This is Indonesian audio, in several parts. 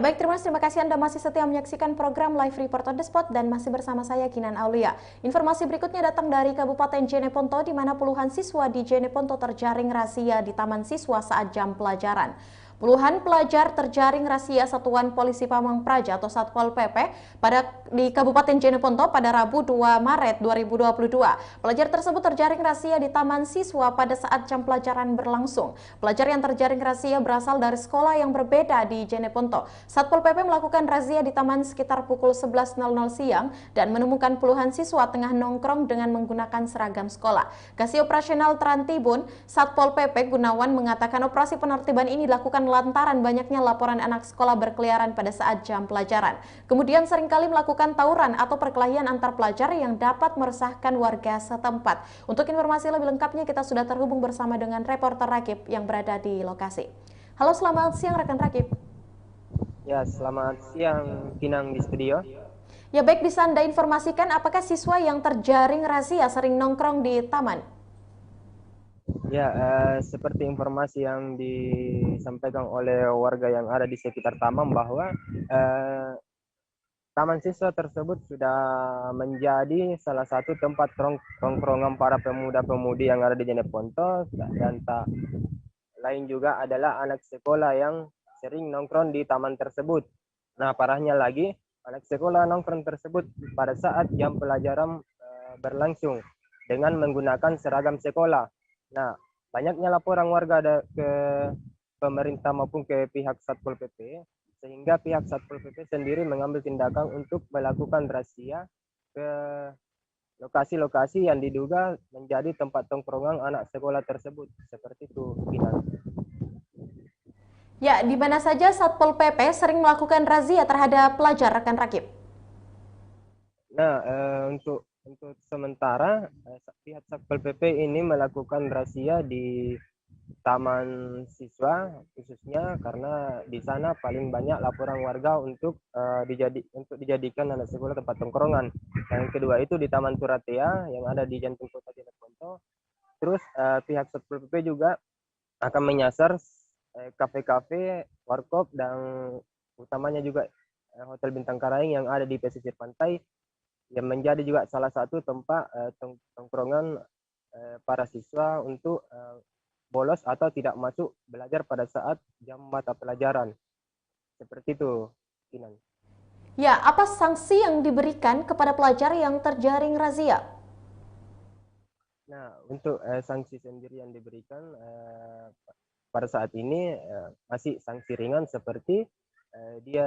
Baik, terima kasih Anda masih setia menyaksikan program Live Report on the Spot dan masih bersama saya Kinan Aulia. Informasi berikutnya datang dari Kabupaten Jeneponto di mana puluhan siswa di Jeneponto terjaring razia di taman siswa saat jam pelajaran. Puluhan pelajar terjaring razia Satuan Polisi Pamong Praja atau Satpol PP di Kabupaten Jeneponto pada Rabu 2 Maret 2022. Pelajar tersebut terjaring razia di taman siswa pada saat jam pelajaran berlangsung. Pelajar yang terjaring razia berasal dari sekolah yang berbeda di Jeneponto. Satpol PP melakukan razia di taman sekitar pukul 11.00 siang dan menemukan puluhan siswa tengah nongkrong dengan menggunakan seragam sekolah. Kasih Operasional Trantibun, Satpol PP Gunawan mengatakan operasi penertiban ini dilakukan lantaran banyaknya laporan anak sekolah berkeliaran pada saat jam pelajaran. Kemudian seringkali melakukan tawuran atau perkelahian antar pelajar yang dapat meresahkan warga setempat. Untuk informasi lebih lengkapnya kita sudah terhubung bersama dengan reporter Rakib yang berada di lokasi. Halo, selamat siang rekan Rakib. Ya, selamat siang Kinang di studio. Ya baik, bisa Anda informasikan apakah siswa yang terjaring razia sering nongkrong di taman? Ya, seperti informasi yang disampaikan oleh warga yang ada di sekitar taman bahwa taman siswa tersebut sudah menjadi salah satu tempat tongkrongan para pemuda-pemudi yang ada di Jeneponto, dan tak lain juga adalah anak sekolah yang sering nongkrong di taman tersebut. Nah, parahnya lagi, anak sekolah nongkrong tersebut pada saat jam pelajaran berlangsung dengan menggunakan seragam sekolah. Nah, banyaknya laporan warga ke pemerintah maupun ke pihak Satpol PP, sehingga pihak Satpol PP sendiri mengambil tindakan untuk melakukan razia ke lokasi-lokasi yang diduga menjadi tempat tongkrongan anak sekolah tersebut. Seperti itu, Kinan. Ya, di mana saja Satpol PP sering melakukan razia terhadap pelajar rekan Rakib? Nah, untuk sementara pihak Satpol PP ini melakukan razia di taman siswa khususnya karena di sana paling banyak laporan warga untuk dijadikan anak sekolah tempat tongkrongan. Yang kedua itu di Taman Turatea yang ada di jantung kota Jeneponto. Terus pihak Satpol PP juga akan menyasar kafe-kafe, warkop, dan utamanya juga Hotel Bintang Karaing yang ada di pesisir pantai, yang menjadi juga salah satu tempat tongkrongan para siswa untuk bolos atau tidak masuk belajar pada saat jam mata pelajaran. Seperti itu, Kinan. Ya, apa sanksi yang diberikan kepada pelajar yang terjaring razia? Nah, untuk sanksi sendiri yang diberikan pada saat ini masih sanksi ringan seperti dia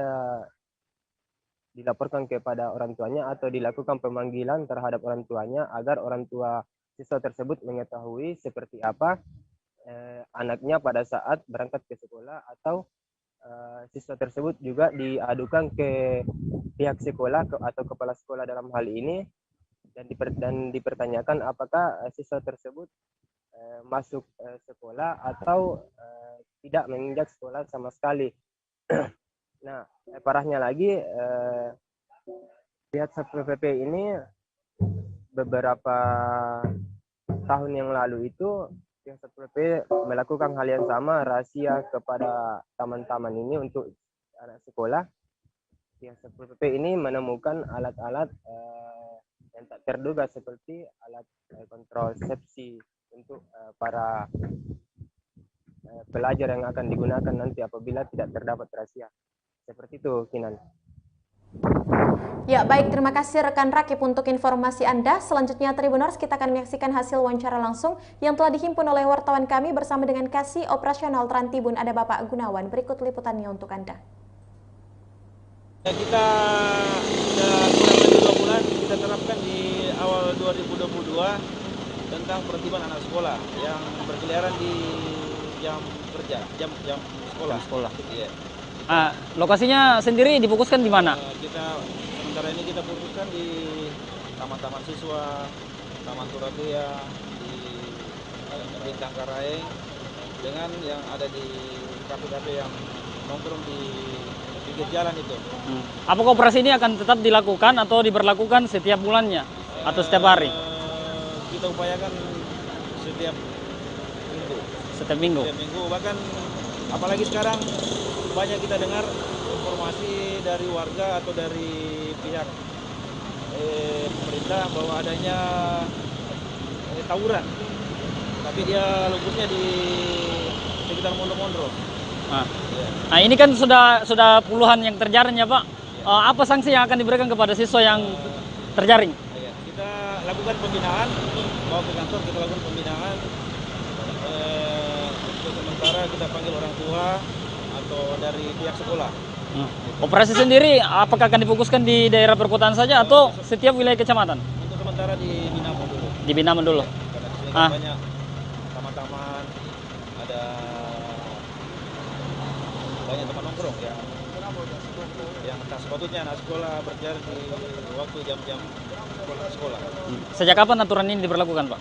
dilaporkan kepada orang tuanya atau dilakukan pemanggilan terhadap orang tuanya agar orang tua siswa tersebut mengetahui seperti apa anaknya pada saat berangkat ke sekolah, atau siswa tersebut juga diadukan ke pihak sekolah atau kepala sekolah dalam hal ini, dan dipertanyakan apakah siswa tersebut masuk sekolah atau tidak menginjak sekolah sama sekali. Nah, parahnya lagi pihak Satpol PP ini beberapa tahun yang lalu itu pihak Satpol PP melakukan hal yang sama, razia kepada taman-taman ini untuk anak sekolah. Pihak Satpol PP ini menemukan alat-alat yang tak terduga seperti alat kontrasepsi untuk para pelajar yang akan digunakan nanti apabila tidak terdapat razia. Seperti itu, Kinan. Ya, baik, terima kasih rekan Rakib untuk informasi Anda. Selanjutnya Tribuners, kita akan menyaksikan hasil wawancara langsung yang telah dihimpun oleh wartawan kami bersama dengan Kasih Operasional Trantibun. Ada Bapak Gunawan, berikut liputannya untuk Anda. Ya, kita sudah kurang lebih 2 bulan kita terapkan di awal 2022 tentang penertiban anak sekolah yang berkeliaran di jam kerja, jam sekolah. Iya. Lokasinya sendiri difokuskan di mana? Kita sementara ini kita fokuskan di taman-taman siswa, Taman Turatea, di Bintang Karaing, dengan yang ada di kafe-kafe yang nongkrong di pinggir jalan itu. Apakah operasi ini akan tetap dilakukan atau diberlakukan setiap bulannya atau setiap hari? Kita upayakan setiap minggu. Setiap minggu. Bahkan apalagi sekarang banyak kita dengar informasi informasi dari warga atau dari pihak pemerintah bahwa adanya tawuran, tapi dia lokasinya di sekitar Mondo-Mondro. Nah. Nah, ini kan sudah puluhan yang terjaring ya Pak. Apa sanksi yang akan diberikan kepada siswa yang terjaring? Kita lakukan pembinaan, bawa ke kantor kita lakukan pembinaan. Untuk sementara kita panggil orang tua atau dari pihak sekolah. Operasi sendiri apakah akan difokuskan di daerah perkotaan saja atau setiap wilayah kecamatan? Untuk sementara di Binamo dulu. Di Binamo dulu. Karena di sini kan banyak taman-taman, ada banyak tempat nongkrong ya. Yang tak sepatutnya anak sekolah berjalan di waktu jam-jam sekolah. Sejak kapan aturan ini diberlakukan Pak?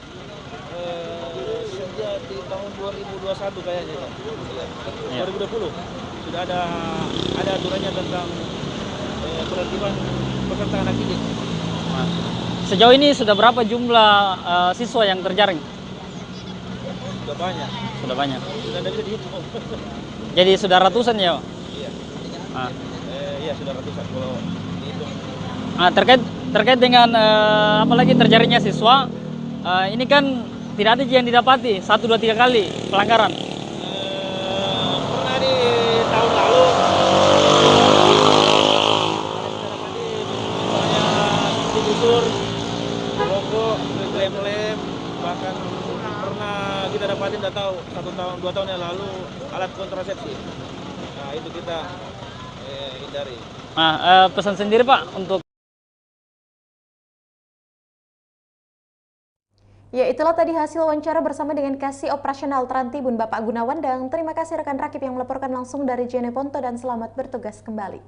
Sejak di tahun 2021 kayaknya kan. 2020 sudah ada aturannya tentang penertiban peserta anak didik. Sejauh ini sudah berapa jumlah siswa yang terjaring? Sudah banyak. Sudah banyak. Sudah tidak bisa dihitung. Jadi sudah ratusan ya Pak? Iya. Iya sudah ratusan kalau dihitung. Terkait dengan apalagi terjaringnya siswa, ini kan tidak ada yang didapati 1, 2, 3 kali pelanggaran. Pernah di tahun lalu misalnya digusur, rokok, lem-lem, bahkan pernah kita dapatin tidak tahu 1 tahun 2 tahun yang lalu alat kontrasepsi. Nah itu kita hindari. Pesan sendiri Pak untuk Ya, itulah tadi hasil wawancara bersama dengan Kasih Operasional Trantibun Bapak Gunawan, dan terima kasih rekan Rakib yang melaporkan langsung dari Jeneponto dan selamat bertugas kembali.